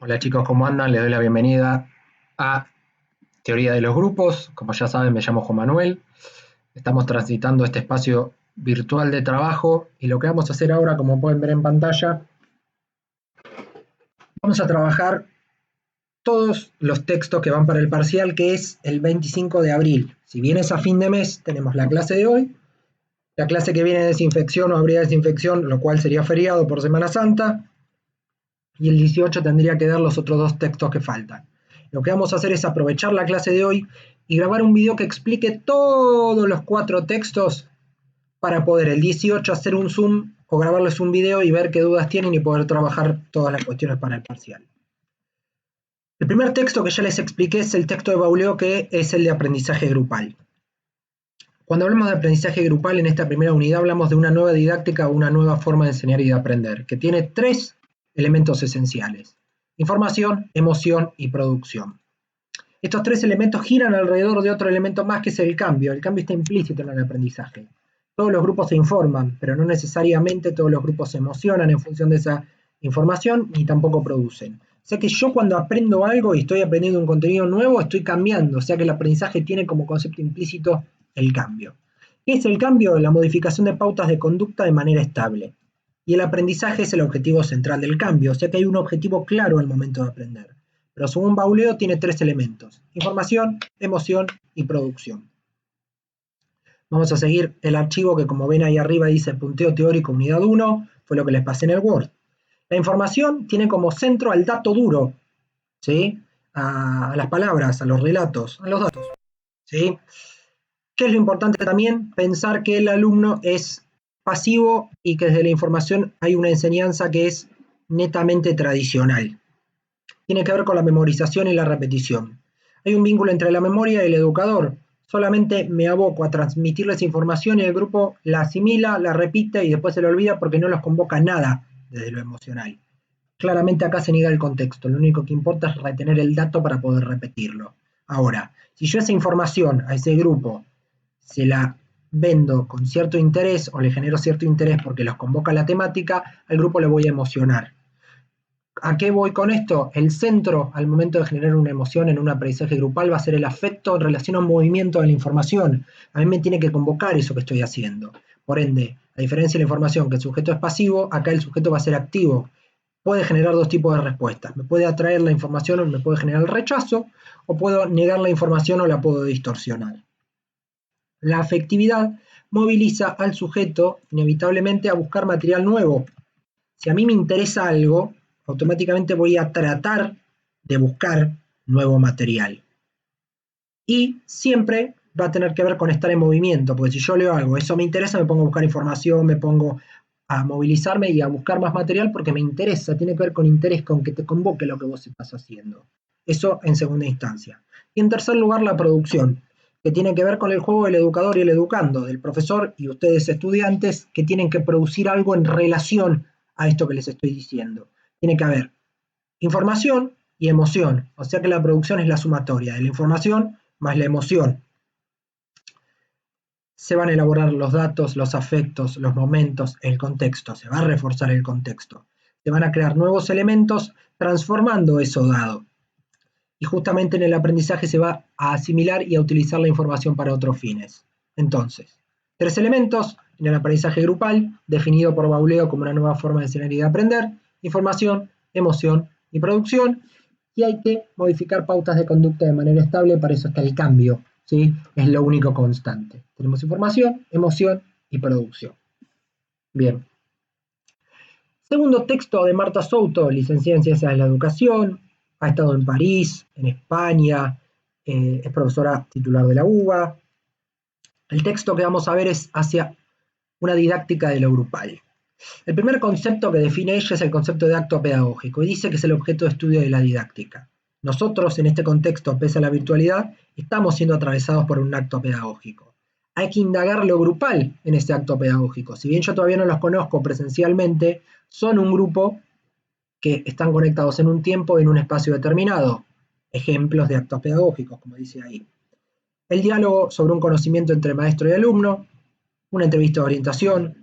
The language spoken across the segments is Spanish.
Hola chicos, ¿cómo andan? Les doy la bienvenida a Teoría de los Grupos. Como ya saben, me llamo Juan Manuel. Estamos transitando este espacio virtual de trabajo y lo que vamos a hacer ahora, como pueden ver en pantalla, vamos a trabajar todos los textos que van para el parcial, que es el 25 de abril. Si bien es a fin de mes, tenemos la clase de hoy, la clase que viene de desinfección o habría desinfección, lo cual sería feriado por Semana Santa, y el 18 tendría que dar los otros dos textos que faltan. Lo que vamos a hacer es aprovechar la clase de hoy y grabar un video que explique todos los 4 textos para poder el 18 hacer un zoom o grabarles un video y ver qué dudas tienen y poder trabajar todas las cuestiones para el parcial. El primer texto que ya les expliqué es el texto de Beaulieu, que es el de aprendizaje grupal. Cuando hablamos de aprendizaje grupal en esta primera unidad hablamos de una nueva didáctica o una nueva forma de enseñar y de aprender, que tiene 3 elementos esenciales: información, emoción y producción. Estos 3 elementos giran alrededor de otro elemento más, que es el cambio. El cambio está implícito en el aprendizaje. Todos los grupos se informan, pero no necesariamente todos los grupos se emocionan en función de esa información, ni tampoco producen. O sea que yo, cuando aprendo algo y estoy aprendiendo un contenido nuevo, estoy cambiando. O sea que el aprendizaje tiene como concepto implícito el cambio. ¿Qué es el cambio? La modificación de pautas de conducta de manera estable. Y el aprendizaje es el objetivo central del cambio. O sea que hay un objetivo claro al momento de aprender. Pero según Beaulieu tiene 3 elementos: información, emoción y producción. Vamos a seguir el archivo que, como ven ahí arriba, dice punteo teórico unidad 1, fue lo que les pasé en el Word. La información tiene como centro al dato duro, ¿sí? A las palabras, a los relatos, a los datos, ¿sí? ¿Qué es lo importante también? Pensar que el alumno es pasivo y que desde la información hay una enseñanza que es netamente tradicional. Tiene que ver con la memorización y la repetición. Hay un vínculo entre la memoria y el educador. Solamente me aboco a transmitirles información y el grupo la asimila, la repite y después se la olvida porque no los convoca nada desde lo emocional. Claramente acá se niega el contexto. Lo único que importa es retener el dato para poder repetirlo. Ahora, si yo esa información a ese grupo se la vendo con cierto interés o le genero cierto interés porque los convoca la temática, al grupo le voy a emocionar. ¿A qué voy con esto? El centro al momento de generar una emoción en un aprendizaje grupal va a ser el afecto en relación a un movimiento de la información. A mí me tiene que convocar eso que estoy haciendo. Por ende, a diferencia de la información, que el sujeto es pasivo, acá el sujeto va a ser activo. Puede generar 2 tipos de respuestas. Me puede atraer la información o me puede generar el rechazo, o puedo negar la información o la puedo distorsionar. La afectividad moviliza al sujeto inevitablemente a buscar material nuevo. Si a mí me interesa algo, automáticamente voy a tratar de buscar nuevo material. Y siempre va a tener que ver con estar en movimiento, porque si yo leo algo, eso me interesa, me pongo a buscar información, me pongo a movilizarme y a buscar más material porque me interesa, tiene que ver con interés, con que te convoque lo que vos estás haciendo. Eso en segunda instancia. Y en tercer lugar, la producción, que tiene que ver con el juego del educador y el educando, del profesor y ustedes estudiantes, que tienen que producir algo en relación a esto que les estoy diciendo. Tiene que haber información y emoción, o sea que la producción es la sumatoria de la información más la emoción. Se van a elaborar los datos, los afectos, los momentos, el contexto, se va a reforzar el contexto. Se van a crear nuevos elementos transformando eso dado. Y justamente en el aprendizaje se va a asimilar y a utilizar la información para otros fines. Entonces, 3 elementos en el aprendizaje grupal, definido por Beaulieu como una nueva forma de enseñar y de aprender: información, emoción y producción. Y hay que modificar pautas de conducta de manera estable, para eso está el cambio, ¿sí? Es lo único constante. Tenemos información, emoción y producción. Bien. Segundo texto de Marta Souto, licenciada en Ciencias de la Educación, ha estado en París, en España, es profesora titular de la UBA. El texto que vamos a ver es hacia una didáctica de lo grupal. El primer concepto que define ella es el concepto de acto pedagógico y dice que es el objeto de estudio de la didáctica. Nosotros, en este contexto, pese a la virtualidad, estamos siendo atravesados por un acto pedagógico. Hay que indagar lo grupal en ese acto pedagógico. Si bien yo todavía no los conozco presencialmente, son un grupo que están conectados en un tiempo, en un espacio determinado. Ejemplos de actos pedagógicos, como dice ahí. El diálogo sobre un conocimiento entre maestro y alumno, una entrevista de orientación,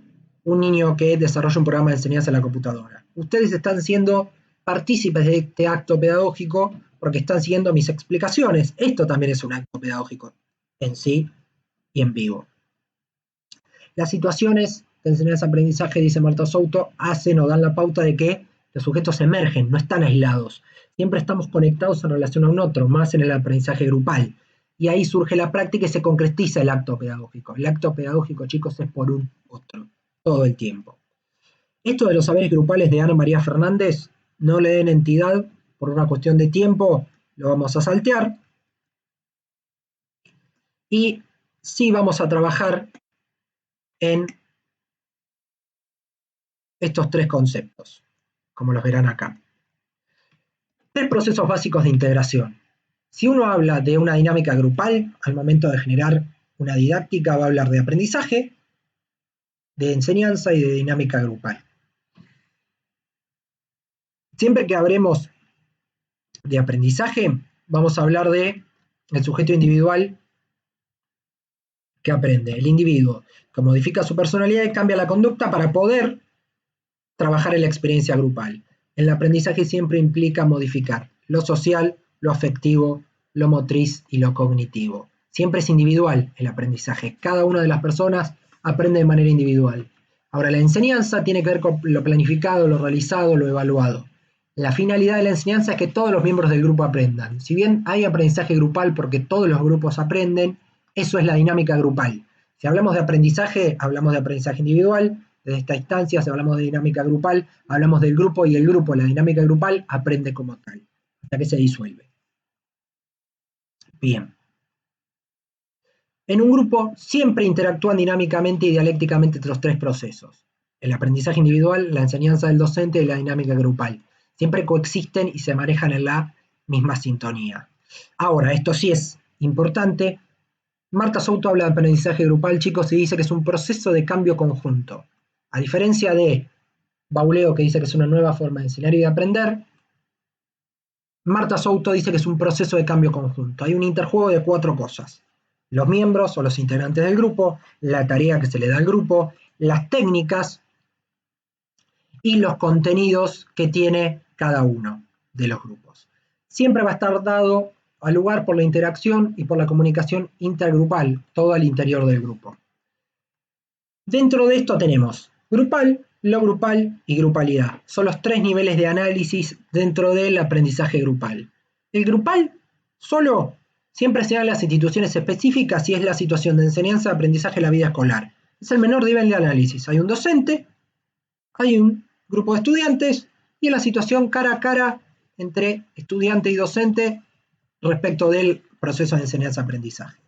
un niño que desarrolla un programa de enseñanza en la computadora. Ustedes están siendo partícipes de este acto pedagógico porque están siguiendo mis explicaciones. Esto también es un acto pedagógico en sí y en vivo. Las situaciones de enseñanza-aprendizaje, dice Marta Souto, hacen o dan la pauta de que los sujetos emergen, no están aislados. Siempre estamos conectados en relación a un otro, más en el aprendizaje grupal. Y ahí surge la práctica y se concretiza el acto pedagógico. El acto pedagógico, chicos, es por un otro, todo el tiempo. Esto de los saberes grupales de Ana María Fernández, no le den entidad por una cuestión de tiempo, lo vamos a saltear. Y sí vamos a trabajar en estos tres conceptos, como los verán acá. Tres procesos básicos de integración. Si uno habla de una dinámica grupal, al momento de generar una didáctica va a hablar de aprendizaje, de enseñanza y de dinámica grupal. Siempre que hablemos de aprendizaje, vamos a hablar de el sujeto individual que aprende, el individuo, que modifica su personalidad y cambia la conducta para poder trabajar en la experiencia grupal. El aprendizaje siempre implica modificar lo social, lo afectivo, lo motriz y lo cognitivo. Siempre es individual el aprendizaje. Cada una de las personas aprende de manera individual. Ahora, la enseñanza tiene que ver con lo planificado, lo realizado, lo evaluado. La finalidad de la enseñanza es que todos los miembros del grupo aprendan. Si bien hay aprendizaje grupal porque todos los grupos aprenden, eso es la dinámica grupal. Si hablamos de aprendizaje individual. Desde esta instancia, si hablamos de dinámica grupal, hablamos del grupo y el grupo, la dinámica grupal, aprende como tal, hasta que se disuelve. Bien. En un grupo siempre interactúan dinámicamente y dialécticamente estos tres procesos. El aprendizaje individual, la enseñanza del docente y la dinámica grupal. Siempre coexisten y se manejan en la misma sintonía. Ahora, esto sí es importante. Marta Souto habla de aprendizaje grupal, chicos, y dice que es un proceso de cambio conjunto. A diferencia de Bauleo, que dice que es una nueva forma de enseñar y de aprender, Marta Souto dice que es un proceso de cambio conjunto. Hay un interjuego de cuatro cosas. Los miembros o los integrantes del grupo, la tarea que se le da al grupo, las técnicas y los contenidos que tiene cada uno de los grupos. Siempre va a estar dado al lugar por la interacción y por la comunicación intergrupal, todo al interior del grupo. Dentro de esto tenemos grupal, lo grupal y grupalidad. Son los tres niveles de análisis dentro del aprendizaje grupal. El grupal solo siempre se da en las instituciones específicas y es la situación de enseñanza, aprendizaje en la vida escolar. Es el menor nivel de análisis. Hay un docente, hay un grupo de estudiantes y en la situación cara a cara entre estudiante y docente respecto del proceso de enseñanza-aprendizaje.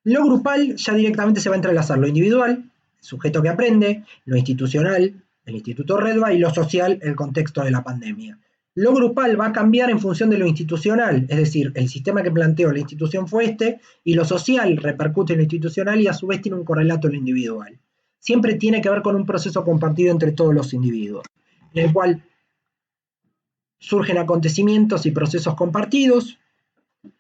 Lo grupal ya directamente se va a entrelazar lo individual, el sujeto que aprende, lo institucional, el Instituto Redva, y lo social, el contexto de la pandemia. Lo grupal va a cambiar en función de lo institucional, es decir, el sistema que planteó la institución fue este, y lo social repercute en lo institucional y a su vez tiene un correlato en lo individual. Siempre tiene que ver con un proceso compartido entre todos los individuos, en el cual surgen acontecimientos y procesos compartidos,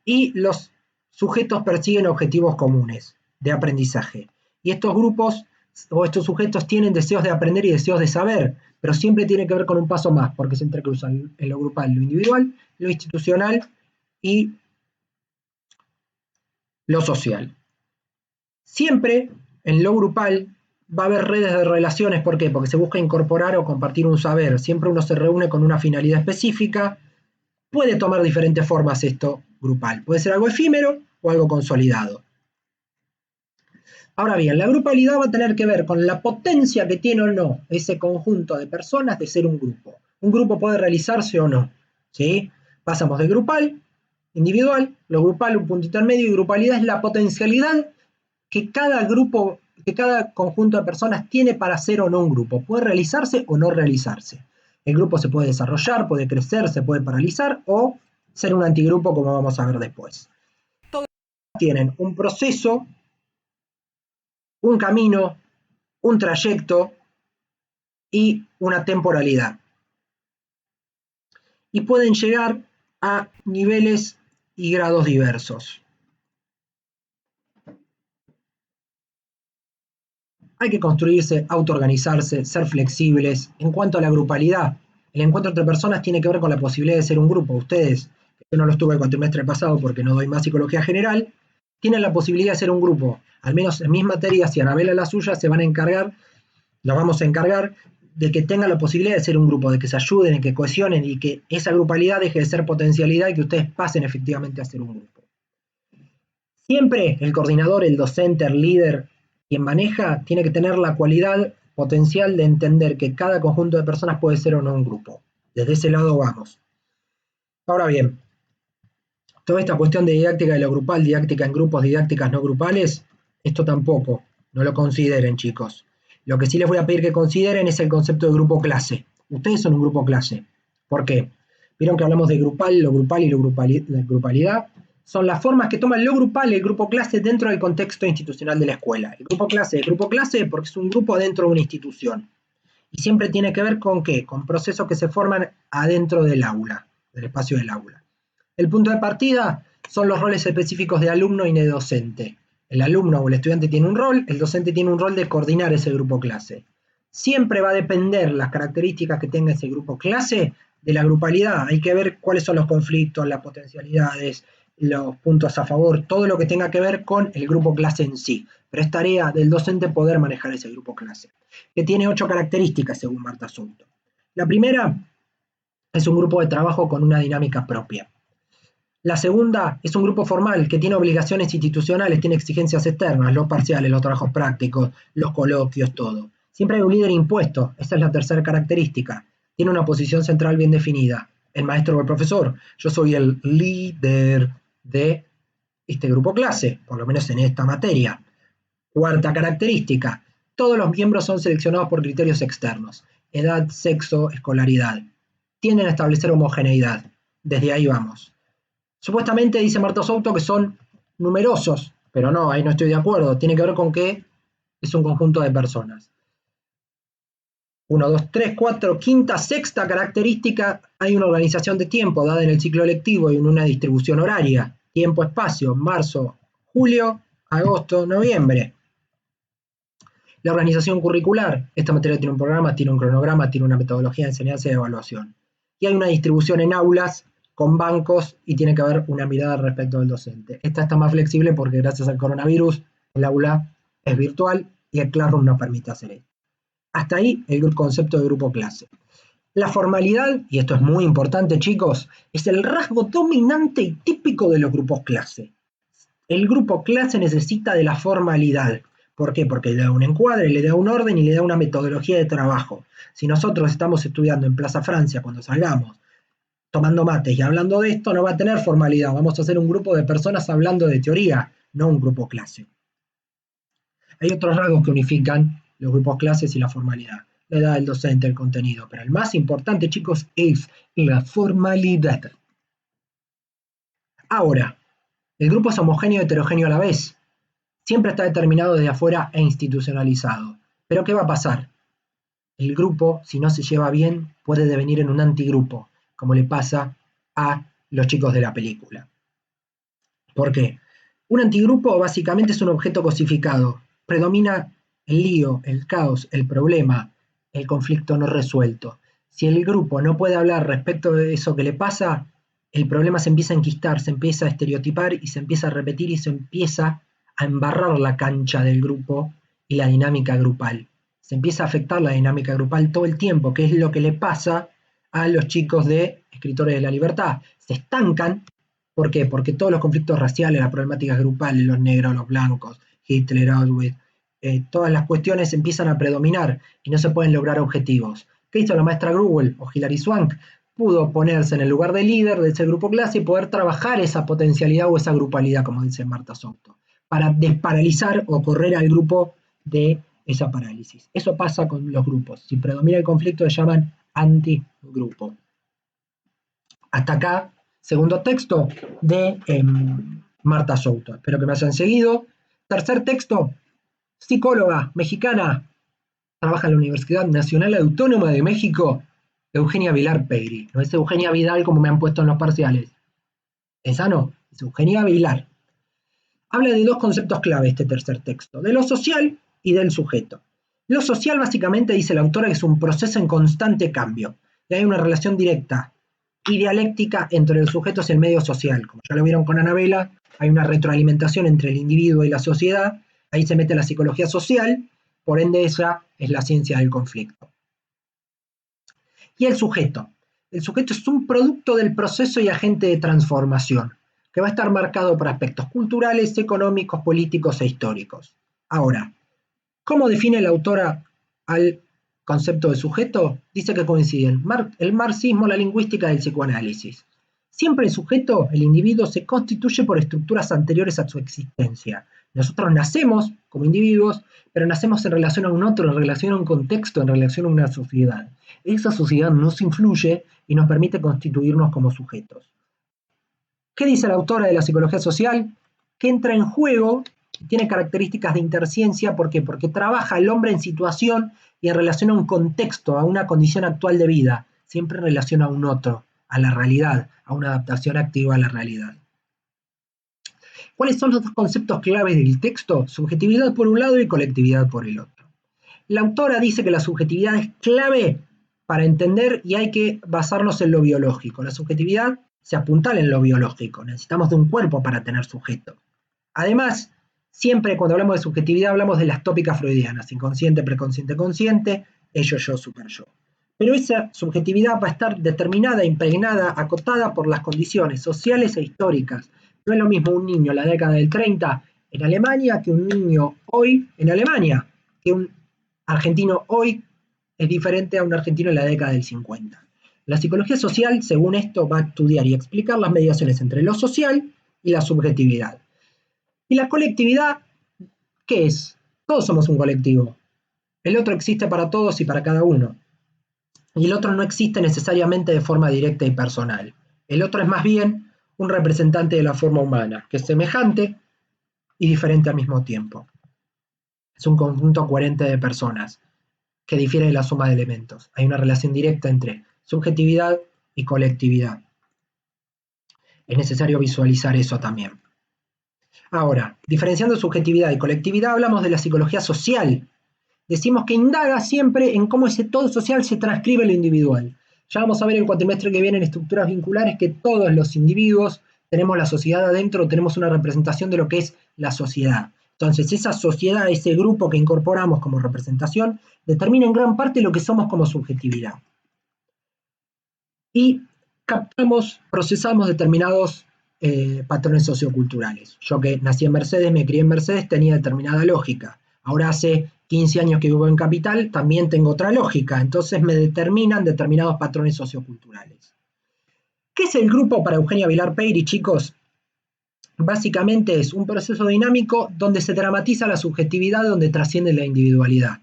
y los sujetos persiguen objetivos comunes de aprendizaje. Y estos grupos o estos sujetos tienen deseos de aprender y deseos de saber, pero siempre tiene que ver con un paso más, porque se entrecruzan en lo grupal, lo individual, lo institucional y lo social. Siempre en lo grupal va a haber redes de relaciones, ¿por qué? Porque se busca incorporar o compartir un saber. Siempre uno se reúne con una finalidad específica. Puede tomar diferentes formas esto grupal. Puede ser algo efímero o algo consolidado. Ahora bien, la grupalidad va a tener que ver con la potencia que tiene o no ese conjunto de personas de ser un grupo. Un grupo puede realizarse o no, ¿sí? Pasamos de grupal, individual, lo grupal, un puntito en medio, y grupalidad es la potencialidad que cada grupo, que cada conjunto de personas tiene para ser o no un grupo. Puede realizarse o no realizarse. El grupo se puede desarrollar, puede crecer, se puede paralizar o ser un antigrupo, como vamos a ver después. Todas tienen un proceso, un camino, un trayecto y una temporalidad. Y pueden llegar a niveles y grados diversos. Hay que construirse, autoorganizarse, ser flexibles. En cuanto a la grupalidad, El encuentro entre personas tiene que ver con la posibilidad de ser un grupo. Ustedes, yo no lo estuve el cuatrimestre pasado porque no doy más psicología general, tienen la posibilidad de ser un grupo. Al menos en mis materias, si Anabela la suya, nos vamos a encargar de que tengan la posibilidad de ser un grupo, de que se ayuden, de que cohesionen y que esa grupalidad deje de ser potencialidad y que ustedes pasen efectivamente a ser un grupo. Siempre el coordinador, el docente, el líder, quien maneja, tiene que tener la cualidad potencial de entender que cada conjunto de personas puede ser o no un grupo. Desde ese lado vamos. Ahora bien, toda esta cuestión de didáctica de lo grupal, didáctica en grupos, didácticas no grupales, esto tampoco, no lo consideren, chicos. Lo que sí les voy a pedir que consideren es el concepto de grupo clase. Ustedes son un grupo clase. ¿Por qué? Vieron que hablamos de grupal y la grupalidad. Son las formas que toman lo grupal y el grupo clase dentro del contexto institucional de la escuela. El grupo clase porque es un grupo dentro de una institución. Y siempre tiene que ver con ¿qué? Con procesos que se forman adentro del aula, del espacio del aula. El punto de partida son los roles específicos de alumno y de docente. El alumno o el estudiante tiene un rol, el docente tiene un rol de coordinar ese grupo clase. Siempre va a depender las características que tenga ese grupo clase de la grupalidad. Hay que ver cuáles son los conflictos, las potencialidades, los puntos a favor, todo lo que tenga que ver con el grupo clase en sí. Pero es tarea del docente poder manejar ese grupo clase, que tiene 8 características según Marta Souto. La primera es un grupo de trabajo con una dinámica propia. La segunda es un grupo formal que tiene obligaciones institucionales, tiene exigencias externas, los parciales, los trabajos prácticos, los coloquios, todo. Siempre hay un líder impuesto, esa es la tercera característica. Tiene una posición central bien definida, el maestro o el profesor. Yo soy el líder de este grupo clase, por lo menos en esta materia. Cuarta característica, todos los miembros son seleccionados por criterios externos, edad, sexo, escolaridad. Tienden a establecer homogeneidad. Desde ahí vamos. Supuestamente dice Marta Souto que son numerosos, pero no, ahí no estoy de acuerdo. Tiene que ver con que es un conjunto de personas. 1, 2, 3, 4, quinta, sexta característica, hay una organización de tiempo dada en el ciclo lectivo y en una distribución horaria. Tiempo, espacio, marzo, julio, agosto, noviembre. La organización curricular, esta materia tiene un programa, tiene un cronograma, tiene una metodología de enseñanza y de evaluación. Y hay una distribución en aulas con bancos y tiene que haber una mirada respecto del docente. Esta está más flexible porque gracias al coronavirus el aula es virtual y el Classroom no permite hacer esto. Hasta ahí el concepto de grupo clase. La formalidad, y esto es muy importante chicos, es el rasgo dominante y típico de los grupos clase. El grupo clase necesita de la formalidad. ¿Por qué? Porque le da un encuadre, le da un orden y le da una metodología de trabajo. Si nosotros estamos estudiando en Plaza Francia cuando salgamos, tomando mates y hablando de esto, no va a tener formalidad. Vamos a hacer un grupo de personas hablando de teoría, no un grupo clase. Hay otros rasgos que unifican los grupos clases y la formalidad. La edad del docente, el contenido. Pero el más importante, chicos, es la formalidad. Ahora, el grupo es homogéneo y heterogéneo a la vez. Siempre está determinado desde afuera e institucionalizado. Pero ¿qué va a pasar? El grupo, si no se lleva bien, puede devenir en un antigrupo, como le pasa a los chicos de la película. ¿Por qué? Un antigrupo básicamente es un objeto cosificado. Predomina el lío, el caos, el problema, el conflicto no resuelto. Si el grupo no puede hablar respecto de eso que le pasa, el problema se empieza a enquistar, se empieza a estereotipar y se empieza a repetir y se empieza a embarrar la cancha del grupo y la dinámica grupal. Se empieza a afectar la dinámica grupal todo el tiempo, que es lo que le pasa a los chicos de Escritores de la Libertad. Se estancan. ¿Por qué? Porque todos los conflictos raciales, las problemáticas grupales, los negros, los blancos, Hitler, Auschwitz, todas las cuestiones empiezan a predominar y no se pueden lograr objetivos. ¿Qué hizo la maestra Grubel o Hilary Swank? Pudo ponerse en el lugar de líder de ese grupo clase y poder trabajar esa potencialidad o esa grupalidad, como dice Marta Souto, para desparalizar o correr al grupo de esa parálisis. Eso pasa con los grupos. Si predomina el conflicto, se llaman antigrupo. Hasta acá, segundo texto de Marta Souto. Espero que me hayan seguido. Tercer texto, psicóloga mexicana, trabaja en la Universidad Nacional Autónoma de México, Eugenia Vilar Pegri. No es Eugenia Vidal como me han puesto en los parciales. Esa no, es Eugenia Vilar. Habla de dos conceptos clave este tercer texto, de lo social y del sujeto. Lo social básicamente, dice la autora, es un proceso en constante cambio. y hay una relación directa y dialéctica entre los sujetos y el medio social. Como ya lo vieron con Anabela, hay una retroalimentación entre el individuo y la sociedad, ahí se mete la psicología social, por ende esa es la ciencia del conflicto. Y el sujeto. El sujeto es un producto del proceso y agente de transformación, que va a estar marcado por aspectos culturales, económicos, políticos e históricos. Ahora, ¿cómo define la autora al concepto de sujeto? Dice que coinciden el marxismo, la lingüística y el psicoanálisis. Siempre el sujeto, el individuo, se constituye por estructuras anteriores a su existencia. Nosotros nacemos como individuos, pero nacemos en relación a un otro, en relación a un contexto, en relación a una sociedad. Esa sociedad nos influye y nos permite constituirnos como sujetos. ¿Qué dice la autora de la psicología social? Que entra en juego, tiene características de interciencia, ¿por qué? Porque trabaja el hombre en situación y en relación a un contexto, a una condición actual de vida, siempre en relación a un otro, a la realidad, a una adaptación activa a la realidad. ¿Cuáles son los dos conceptos claves del texto? Subjetividad por un lado y colectividad por el otro. La autora dice que la subjetividad es clave para entender y hay que basarnos en lo biológico. La subjetividad se apuntala en lo biológico. Necesitamos de un cuerpo para tener sujeto. Además, siempre cuando hablamos de subjetividad hablamos de las tópicas freudianas, inconsciente, preconsciente, consciente, ello, yo, super yo. Pero esa subjetividad va a estar determinada, impregnada, acotada por las condiciones sociales e históricas. No es lo mismo un niño en la década del 30 en Alemania que un niño hoy en Alemania, que un argentino hoy es diferente a un argentino en la década del 50. La psicología social, según esto, va a estudiar y explicar las mediaciones entre lo social y la subjetividad. ¿Y la colectividad qué es? Todos somos un colectivo. El otro existe para todos y para cada uno. Y el otro no existe necesariamente de forma directa y personal. El otro es más bien un representante de la forma humana, que es semejante y diferente al mismo tiempo. Es un conjunto coherente de personas que difiere de la suma de elementos. Hay una relación directa entre subjetividad y colectividad. Es necesario visualizar eso también. Ahora, diferenciando subjetividad y colectividad, hablamos de la psicología social. Decimos que indaga siempre en cómo ese todo social se transcribe en lo individual. Ya vamos a ver el cuatrimestre que viene en estructuras vinculares que todos los individuos tenemos la sociedad adentro, tenemos una representación de lo que es la sociedad. Entonces, esa sociedad, ese grupo que incorporamos como representación, determina en gran parte lo que somos como subjetividad. Y captamos, procesamos determinados patrones socioculturales. Yo que nací en Mercedes, me crié en Mercedes, tenía determinada lógica. Ahora hace 15 años que vivo en Capital, también tengo otra lógica. Entonces me determinan determinados patrones socioculturales. ¿Qué es el grupo para Eugenia Vilar Peiri, chicos? Básicamente es un proceso dinámico donde se dramatiza la subjetividad, donde trasciende la individualidad.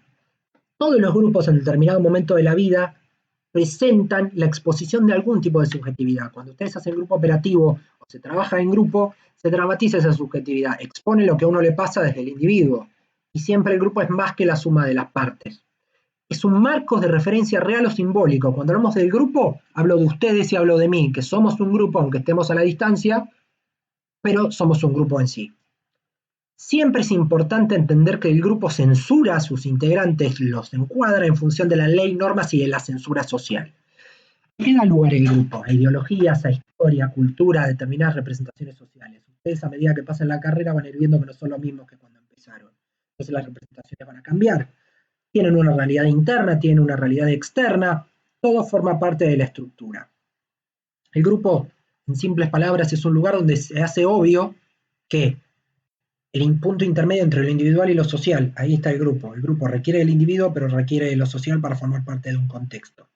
Todos los grupos en determinado momento de la vida presentan la exposición de algún tipo de subjetividad. Cuando ustedes hacen grupo operativo o se trabaja en grupo, se dramatiza esa subjetividad, expone lo que a uno le pasa desde el individuo. Y siempre el grupo es más que la suma de las partes. Es un marco de referencia real o simbólico. Cuando hablamos del grupo, hablo de ustedes y hablo de mí, que somos un grupo, aunque estemos a la distancia, pero somos un grupo en sí. Siempre es importante entender que el grupo censura a sus integrantes, los encuadra en función de la ley, normas y de la censura social. ¿Qué da lugar el grupo? A ideologías, a historia, a cultura, a determinadas representaciones sociales. Ustedes a medida que pasan la carrera van a ir viendo que no son los mismos que cuando empezaron. Entonces las representaciones van a cambiar. Tienen una realidad interna, tienen una realidad externa, todo forma parte de la estructura. El grupo, en simples palabras, es un lugar donde se hace obvio que el punto intermedio entre lo individual y lo social, ahí está el grupo. El grupo requiere del individuo, pero requiere de lo social para formar parte de un contexto.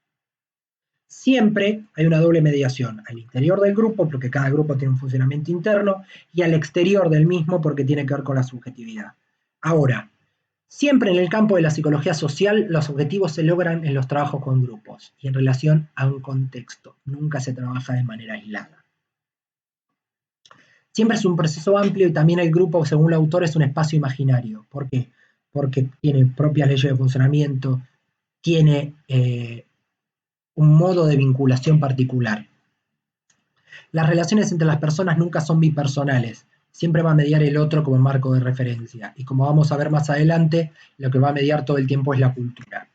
Siempre hay una doble mediación, al interior del grupo, porque cada grupo tiene un funcionamiento interno, y al exterior del mismo, porque tiene que ver con la subjetividad. Ahora, siempre en el campo de la psicología social, los objetivos se logran en los trabajos con grupos y en relación a un contexto. Nunca se trabaja de manera aislada. Siempre es un proceso amplio y también el grupo, según el autor, es un espacio imaginario. ¿Por qué? Porque tiene propias leyes de funcionamiento, tiene un modo de vinculación particular. Las relaciones entre las personas nunca son bipersonales, siempre va a mediar el otro como marco de referencia. Y como vamos a ver más adelante, lo que va a mediar todo el tiempo es la cultura.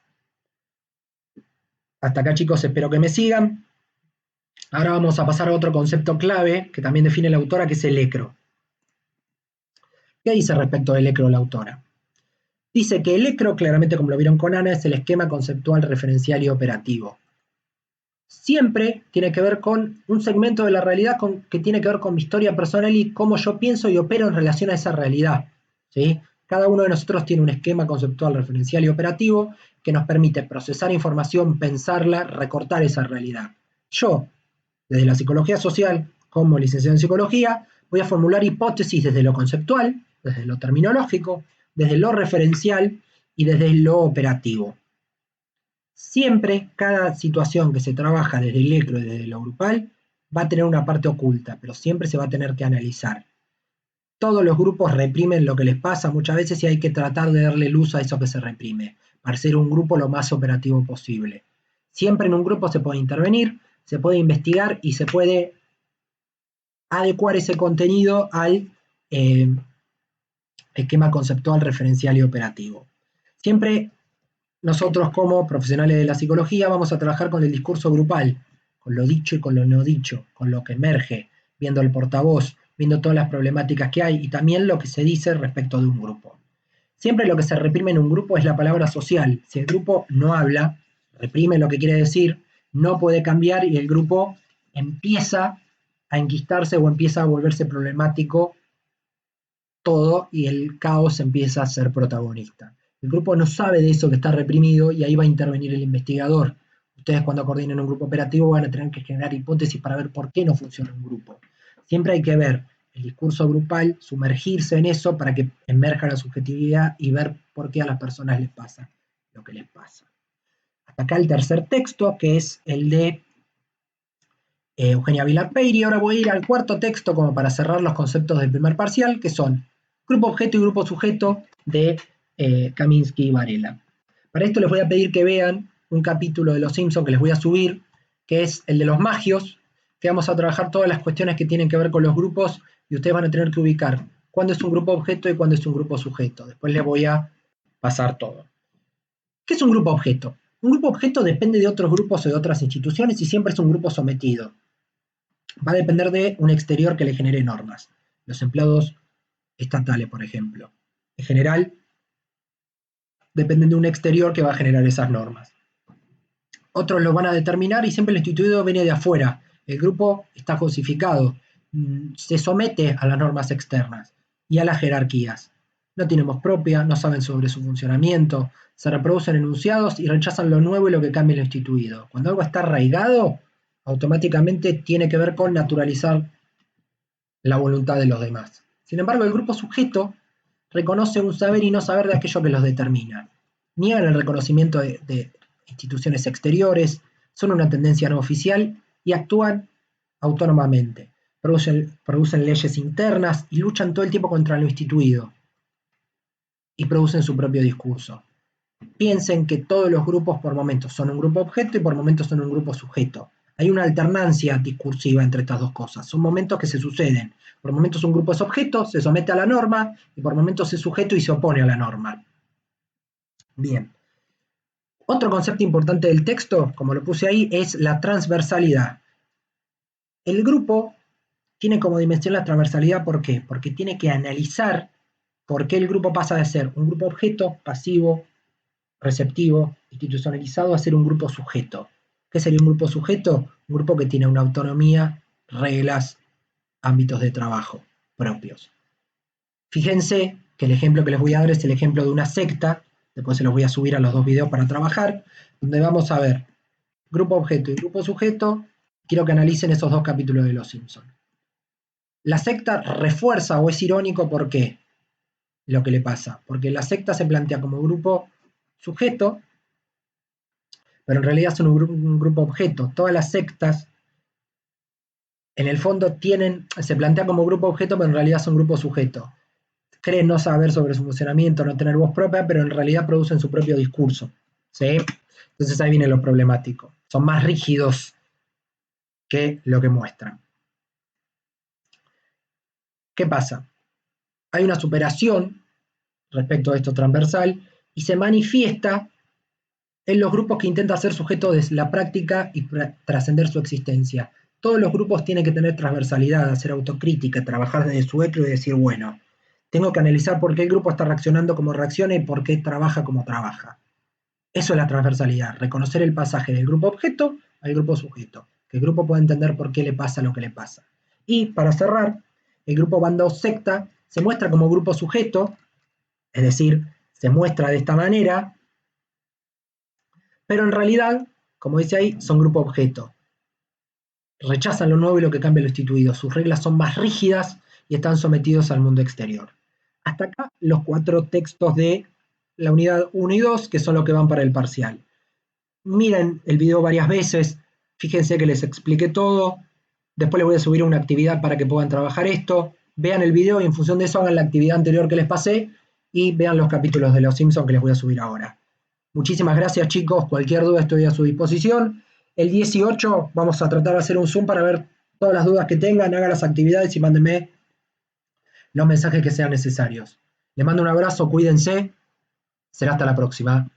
Hasta acá, chicos, espero que me sigan. Ahora vamos a pasar a otro concepto clave que también define la autora, que es el ECRO. ¿Qué dice respecto del ECRO la autora? Dice que el ECRO, claramente como lo vieron con Ana, es el esquema conceptual, referencial y operativo. Siempre tiene que ver con un segmento de la realidad que tiene que ver con mi historia personal y cómo yo pienso y opero en relación a esa realidad. ¿Sí? Cada uno de nosotros tiene un esquema conceptual, referencial y operativo que nos permite procesar información, pensarla, recortar esa realidad. Yo, desde la psicología social, como licenciado en psicología, voy a formular hipótesis desde lo conceptual, desde lo terminológico, desde lo referencial y desde lo operativo. Siempre, cada situación que se trabaja desde el ECRO y desde lo grupal va a tener una parte oculta, pero siempre se va a tener que analizar. Todos los grupos reprimen lo que les pasa muchas veces y hay que tratar de darle luz a eso que se reprime, para ser un grupo lo más operativo posible. Siempre en un grupo se puede intervenir, se puede investigar y se puede adecuar ese contenido al esquema conceptual, referencial y operativo. Siempre nosotros como profesionales de la psicología vamos a trabajar con el discurso grupal, con lo dicho y con lo no dicho, con lo que emerge, viendo el portavoz, viendo todas las problemáticas que hay y también lo que se dice respecto de un grupo. Siempre lo que se reprime en un grupo es la palabra social. Si el grupo no habla, reprime lo que quiere decir, no puede cambiar y el grupo empieza a enquistarse o empieza a volverse problemático todo y el caos empieza a ser protagonista. El grupo no sabe de eso que está reprimido y ahí va a intervenir el investigador. Ustedes cuando coordinen un grupo operativo van a tener que generar hipótesis para ver por qué no funciona un grupo. Siempre hay que ver el discurso grupal, sumergirse en eso para que emerja la subjetividad y ver por qué a las personas les pasa lo que les pasa. Hasta acá el tercer texto, que es el de Eugenia Vilar Peiri. Ahora voy a ir al cuarto texto como para cerrar los conceptos del primer parcial, que son grupo objeto y grupo sujeto de Kaminsky y Varela. Para esto les voy a pedir que vean un capítulo de Los Simpsons que les voy a subir, que es el de los magios, que vamos a trabajar todas las cuestiones que tienen que ver con los grupos y ustedes van a tener que ubicar cuándo es un grupo objeto y cuándo es un grupo sujeto. Después les voy a pasar todo. ¿Qué es un grupo objeto? Un grupo objeto depende de otros grupos o de otras instituciones y siempre es un grupo sometido. Va a depender de un exterior que le genere normas. Los empleados estatales, por ejemplo. En general, dependen de un exterior que va a generar esas normas. Otros lo van a determinar y siempre el instituido viene de afuera. El grupo está cosificado, se somete a las normas externas y a las jerarquías. No tienen voz propia, no saben sobre su funcionamiento, se reproducen enunciados y rechazan lo nuevo y lo que cambia lo instituido. Cuando algo está arraigado, automáticamente tiene que ver con naturalizar la voluntad de los demás. Sin embargo, el grupo sujeto reconoce un saber y no saber de aquello que los determina. Niegan el reconocimiento de instituciones exteriores, son una tendencia no oficial y actúan autónomamente. Producen leyes internas y luchan todo el tiempo contra lo instituido. Y producen su propio discurso. Piensen que todos los grupos por momentos son un grupo objeto y por momentos son un grupo sujeto. Hay una alternancia discursiva entre estas dos cosas. Son momentos que se suceden. Por momentos un grupo es objeto, se somete a la norma, y por momentos es sujeto y se opone a la norma. Bien. Otro concepto importante del texto, como lo puse ahí, es la transversalidad. El grupo tiene como dimensión la transversalidad, ¿por qué? Porque tiene que analizar por qué el grupo pasa de ser un grupo objeto, pasivo, receptivo, institucionalizado, a ser un grupo sujeto. ¿Qué sería un grupo sujeto? Un grupo que tiene una autonomía, reglas, ámbitos de trabajo propios. Fíjense que el ejemplo que les voy a dar es el ejemplo de una secta, después se los voy a subir a los dos videos para trabajar, donde vamos a ver grupo objeto y grupo sujeto. Quiero que analicen esos dos capítulos de Los Simpsons. La secta refuerza o es irónico, ¿por qué? Lo que le pasa. Porque la secta se plantea como grupo sujeto, pero en realidad son un grupo objeto. Todas las sectas, en el fondo, se plantean como grupo objeto, pero en realidad son grupo sujeto. Creen no saber sobre su funcionamiento, no tener voz propia, pero en realidad producen su propio discurso. ¿Sí? Entonces ahí viene lo problemático. Son más rígidos que lo que muestran. ¿Qué pasa? Hay una superación respecto a esto transversal y se manifiesta en los grupos que intentan ser sujetos de la práctica y trascender su existencia. Todos los grupos tienen que tener transversalidad, hacer autocrítica, trabajar desde su eco y decir, bueno, tengo que analizar por qué el grupo está reaccionando como reacciona y por qué trabaja como trabaja. Eso es la transversalidad, reconocer el pasaje del grupo objeto al grupo sujeto, que el grupo pueda entender por qué le pasa lo que le pasa. Y para cerrar, el grupo bando secta se muestra como grupo sujeto, es decir, se muestra de esta manera, pero en realidad, como dice ahí, son grupo objeto. Rechazan lo nuevo y lo que cambia lo instituido. Sus reglas son más rígidas y están sometidos al mundo exterior. Hasta acá los 4 textos de la unidad 1 y 2, que son los que van para el parcial. Miren el video varias veces, fíjense que les expliqué todo. Después les voy a subir una actividad para que puedan trabajar esto. Vean el video y en función de eso hagan la actividad anterior que les pasé y vean los capítulos de Los Simpsons que les voy a subir ahora. Muchísimas gracias, chicos. Cualquier duda estoy a su disposición. El 18 vamos a tratar de hacer un Zoom para ver todas las dudas que tengan, hagan las actividades y mándenme los mensajes que sean necesarios. Les mando un abrazo, cuídense. Será hasta la próxima.